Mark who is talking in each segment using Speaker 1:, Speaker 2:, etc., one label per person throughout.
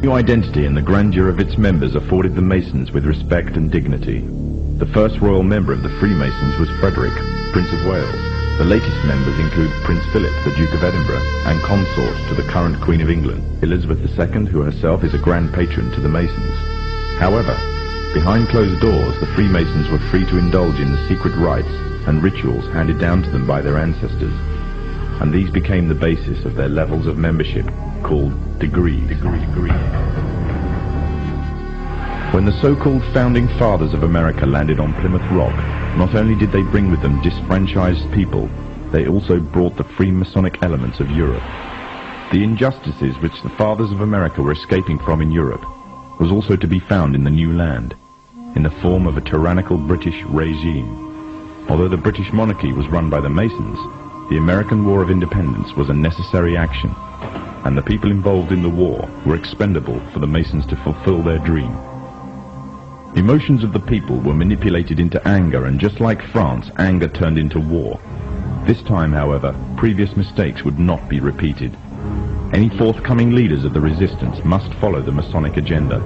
Speaker 1: New identity and the grandeur of its members afforded the Masons with respect and dignity. The first royal member of the Freemasons was Frederick, Prince of Wales. The latest members include Prince Philip, the Duke of Edinburgh, and consort to the current Queen of England, Elizabeth II, who herself is a grand patron to the Masons. However, behind closed doors, the Freemasons were free to indulge in the secret rites and rituals handed down to them by their ancestors, and these became the basis of their levels of membership, called degrees. When the so-called founding fathers of America landed on Plymouth Rock, not only did they bring with them disfranchised people, they also brought the Freemasonic elements of Europe. The injustices which the fathers of America were escaping from in Europe was also to be found in the new land, in the form of a tyrannical British regime. Although the British monarchy was run by the Masons, the American War of Independence was a necessary action, and the people involved in the war were expendable for the Masons to fulfill their dream. Emotions of the people were manipulated into anger, and just like France, anger turned into war. This time, however, previous mistakes would not be repeated. Any forthcoming leaders of the resistance must follow the Masonic agenda.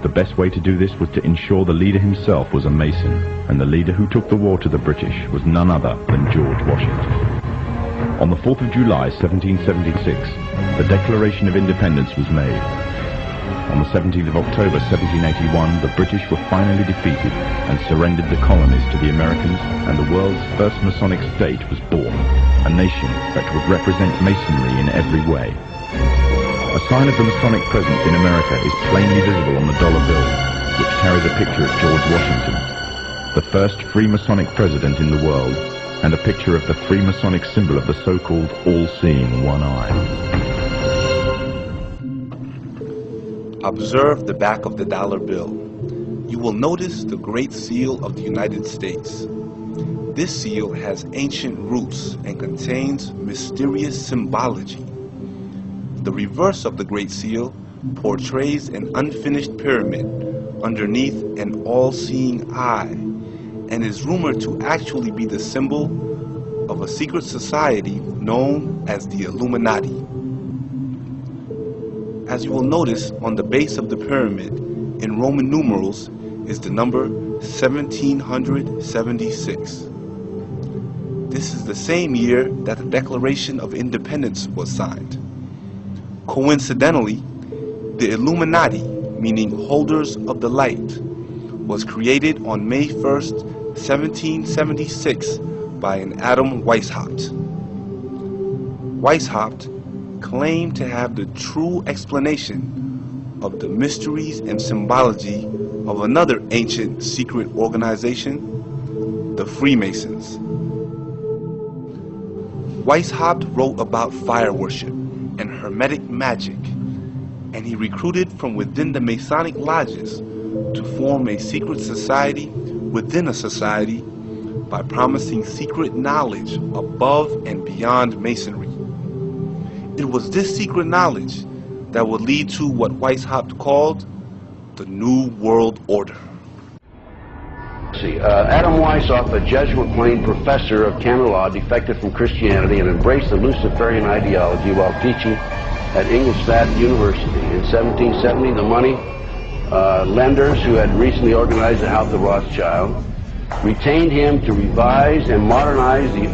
Speaker 1: The best way to do this was to ensure the leader himself was a Mason, and the leader who took the war to the British was none other than George Washington. On the 4th of July 1776, the Declaration of Independence was made. On the 17th of October 1781, the British were finally defeated and surrendered the colonies to the Americans, and the world's first Masonic state was born, a nation that would represent Masonry in every way. A sign of the Masonic presence in America is plainly visible on the dollar bill, which carries a picture of George Washington, the first Freemasonic president in the world, and a picture of the Freemasonic symbol of the so-called all-seeing one eye.
Speaker 2: Observe the back of the dollar bill. You will notice the Great Seal of the United States. This seal has ancient roots and contains mysterious symbology. The reverse of the Great Seal portrays an unfinished pyramid underneath an all-seeing eye, and is rumored to actually be the symbol of a secret society known as the Illuminati. As you will notice, on the base of the pyramid, in Roman numerals, is the number 1776. This is the same year that the Declaration of Independence was signed. Coincidentally, the Illuminati, meaning holders of the light, was created on May 1st, 1776 by an Adam Weishaupt. Weishaupt claimed to have the true explanation of the mysteries and symbology of another ancient secret organization, the Freemasons. Weishaupt wrote about fire worship and hermetic magic, and he recruited from within the Masonic lodges to form a secret society within a society by promising secret knowledge above and beyond Masonry. It was this secret knowledge that would lead to what Weishaupt called the New World Order.
Speaker 3: Adam Weishaupt, a Jesuit-trained professor of canon law, defected from Christianity and embraced the Luciferian ideology while teaching at Ingolstadt University. In 1770, the money lenders who had recently organized the House of Rothschild retained him to revise and modernize the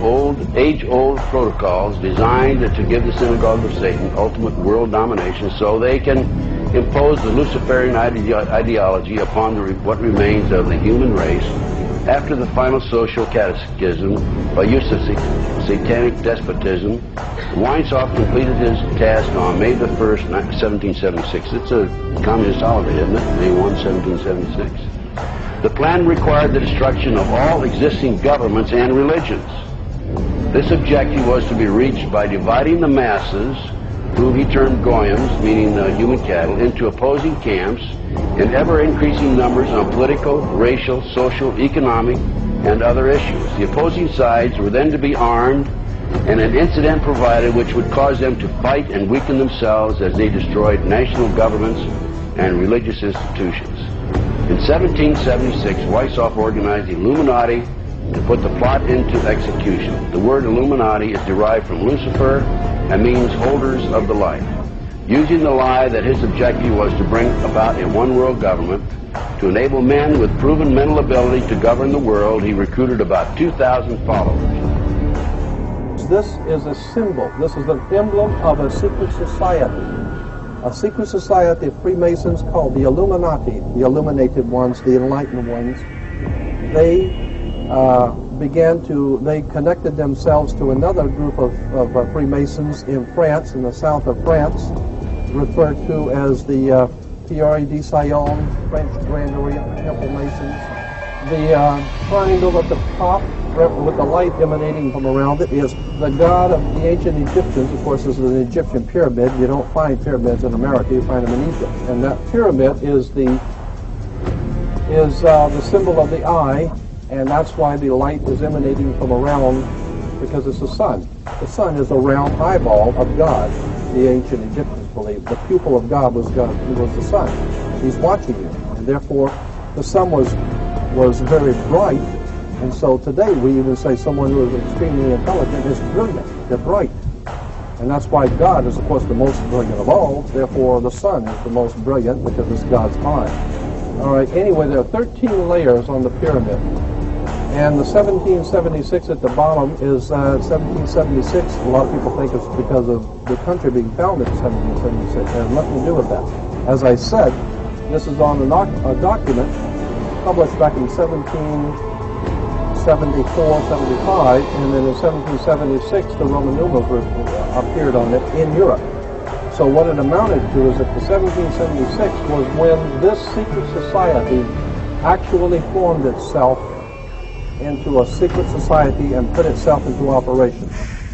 Speaker 3: age-old protocols designed to give the synagogue of Satan ultimate world domination, so they can impose the Luciferian ideology upon what remains of the human race after the final social cataclysm by use of satanic despotism. Weishaupt completed his task on May the 1st, 1776. It's a communist holiday, isn't it? May 1, 1776. The plan required the destruction of all existing governments and religions. This objective was to be reached by dividing the masses, whom he termed goyim, meaning human cattle, into opposing camps in ever-increasing numbers on political, racial, social, economic, and other issues. The opposing sides were then to be armed, and an incident provided which would cause them to fight and weaken themselves as they destroyed national governments and religious institutions. In 1776, Weishaupt organized the Illuminati to put the plot into execution. The word Illuminati is derived from Lucifer and means holders of the light. using the lie that his objective was to bring about a one-world government. To enable men with proven mental ability to govern the world, he recruited about 2,000 followers.
Speaker 4: This is a symbol. This is an emblem of a secret society. A secret society of Freemasons called the Illuminati, the illuminated ones, the enlightened ones. They they connected themselves to another group of Freemasons in France, in the south of France, referred to as the Pierre de Sion, French Grand Orient Temple Masons. The triangle at the top with the light emanating from around it is the god of the ancient Egyptians. Of course, this is an Egyptian pyramid. You don't find pyramids in America, you find them in Egypt. And that pyramid is the symbol of the eye, and that's why the light is emanating from around, because it's the sun. The sun is a round eyeball of God, the ancient Egyptians believed. The pupil of God was the sun. He's watching you, and therefore the sun was very bright. And so today we even say someone who is extremely intelligent is brilliant. They're bright. And that's why God is, of course, the most brilliant of all. Therefore, the sun is the most brilliant because it's God's mind. All right, anyway, there are 13 layers on the pyramid. And the 1776 at the bottom is 1776. A lot of people think it's because of the country being founded in 1776. It has nothing to do with that. As I said, this is on a document published back in 1774, 75, and then in 1776 the Roman numerals appeared on it in Europe. So what it amounted to is that the 1776 was when this secret society actually formed itself into a secret society and put itself into operation.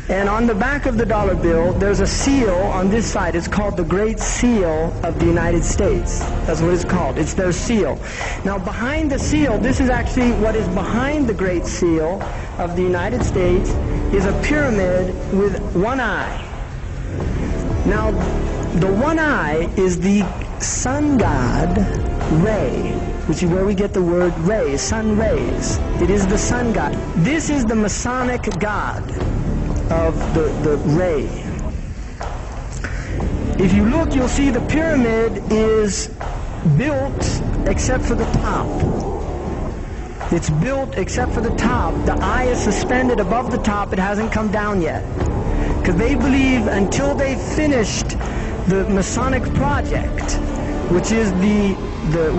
Speaker 5: And on the back of the dollar bill, there's a seal on this side. It's called the Great Seal of the United States. That's what it's called. It's their seal. Now, behind the seal, this is actually what is behind the Great Seal of the United States, is a pyramid with one eye. Now, the one eye is the sun god, Re, which is where we get the word ray, sun rays. It is the sun god. This is the Masonic god of the ray. If you look, you'll see the pyramid is built except for the top. It's built except for the top. The eye is suspended above the top. It hasn't come down yet. Because they believe until they finished the Masonic project, which is the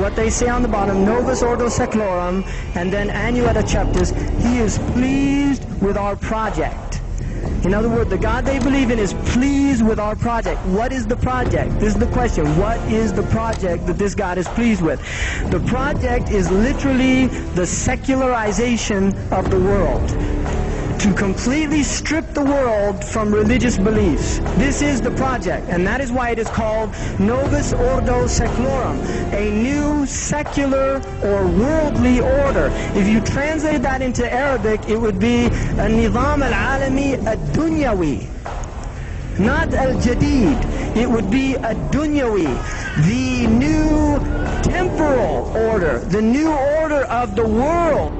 Speaker 5: what they say on the bottom, Novus Ordo Seclorum, and then Annuetta Cheptis, he is pleased with our project. In other words, the God they believe in is pleased with our project. What is the project? This is the question. What is the project that this God is pleased with? The project is literally the secularization of the world. To completely strip the world from religious beliefs. This is the project, and that is why it is called Novus Ordo Seclorum, a new secular or worldly order. If you translate that into Arabic, it would be a Nizam al-Alami ad-Dunyawi, not al-Jadid. It would be ad-Dunyawi, the new temporal order, the new order of the world.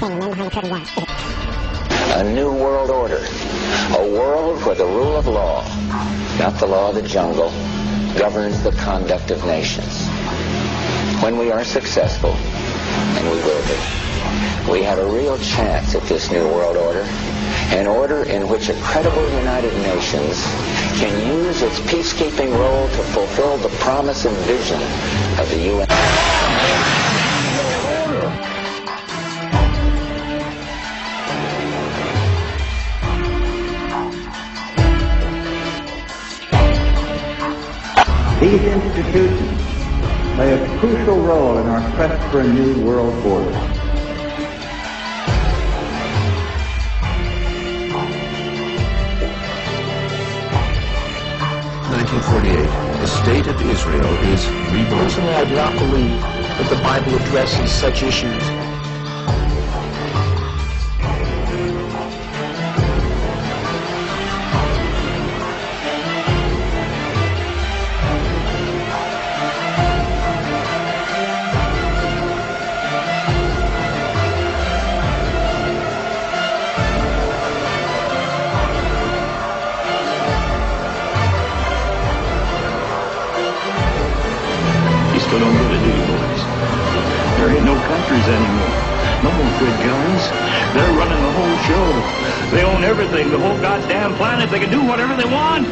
Speaker 6: A new world order. A world where the rule of law, not the law of the jungle, governs the conduct of nations. When we are successful, and we will be, we have a real chance at this new world order, an order in which a credible United Nations can use its peacekeeping role to fulfill the promise and vision of the UN.
Speaker 7: These institutions play a crucial role in our quest for a new world order.
Speaker 8: The state of Israel is reborn.
Speaker 9: Personally, I do not believe that the Bible addresses such issues.
Speaker 10: good guns. They're running the whole show. They own everything, the whole goddamn planet. They can do whatever they want.